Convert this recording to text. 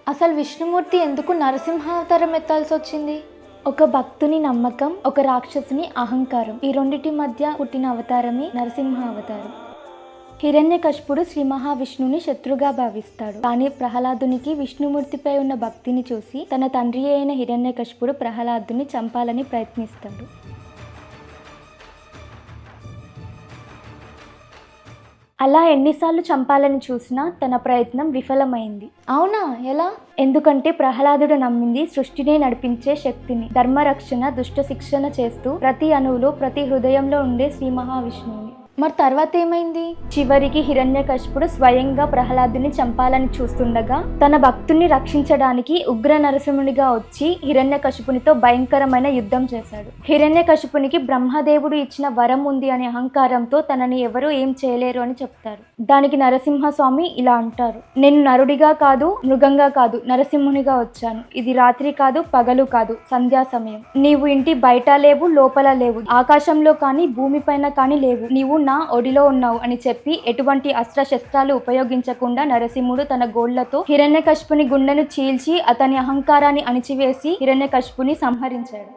అసలు విష్ణుమూర్తి ఎందుకు నరసింహావతారం ఎత్తాల్సి వచ్చింది? ఒక భక్తుని నమ్మకం, ఒక రాక్షసుని అహంకారం, ఈ రెండిటి మధ్య పుట్టిన అవతారమే నరసింహ అవతారం. హిరణ్యకశిపుడు శ్రీ మహావిష్ణువుని శత్రుగా భావిస్తాడు. కానీ ప్రహ్లాదునికి విష్ణుమూర్తిపై ఉన్న భక్తిని చూసి తన తండ్రి అయిన హిరణ్యకశిపుడు ప్రహ్లాదుని చంపాలని ప్రయత్నిస్తాడు. అలా ఎన్నిసార్లు చంపాలని చూసినా తన ప్రయత్నం విఫలమైంది. అవునా? ఎలా? ఎందుకంటే ప్రహ్లాదుడు నమ్మింది సృష్టిని నడిపించే శక్తిని, ధర్మరక్షణ, దుష్ట శిక్షణ చేస్తూ ప్రతి అణువులో, ప్రతి హృదయంలో ఉండే శ్రీ మహావిష్ణువుని. మరి తర్వాత ఏమైంది? చివరికి హిరణ్యకశిపుడు స్వయంగా ప్రహ్లాదుని చంపాలని చూస్తుండగా తన భక్తుని రక్షించడానికి ఉగ్ర నరసింహునిగా వచ్చి హిరణ్యకశిపునితో భయంకరమైన యుద్ధం చేశాడు. హిరణ్యకశిపునికి బ్రహ్మదేవుడు ఇచ్చిన వరం ఉంది అనే అహంకారంతో తనని ఎవరూ ఏం చేయలేరు అని చెప్తారు. దానికి నరసింహస్వామి ఇలా అంటారు: నేను నరుడిగా కాదు, మృగంగా కాదు, నరసింహునిగా వచ్చాను. ఇది రాత్రి కాదు, పగలు కాదు, సంధ్యా సమయం. నీవు ఇంటి బయట లేవు, లోపల లేవు, ఆకాశంలో కానీ భూమిపైన కానీ లేవు. నీవు నా ఒడిలో ఉన్నావు అని చెప్పి ఎటువంటి అస్త్రశస్త్రాలు ఉపయోగించకుండా నరసింహుడు తన గోళ్లతో హిరణ్యకశిపుని గుండెను చీల్చి అతని అహంకారాన్ని అణిచివేసి హిరణ్యకశిపుని సంహరించాడు.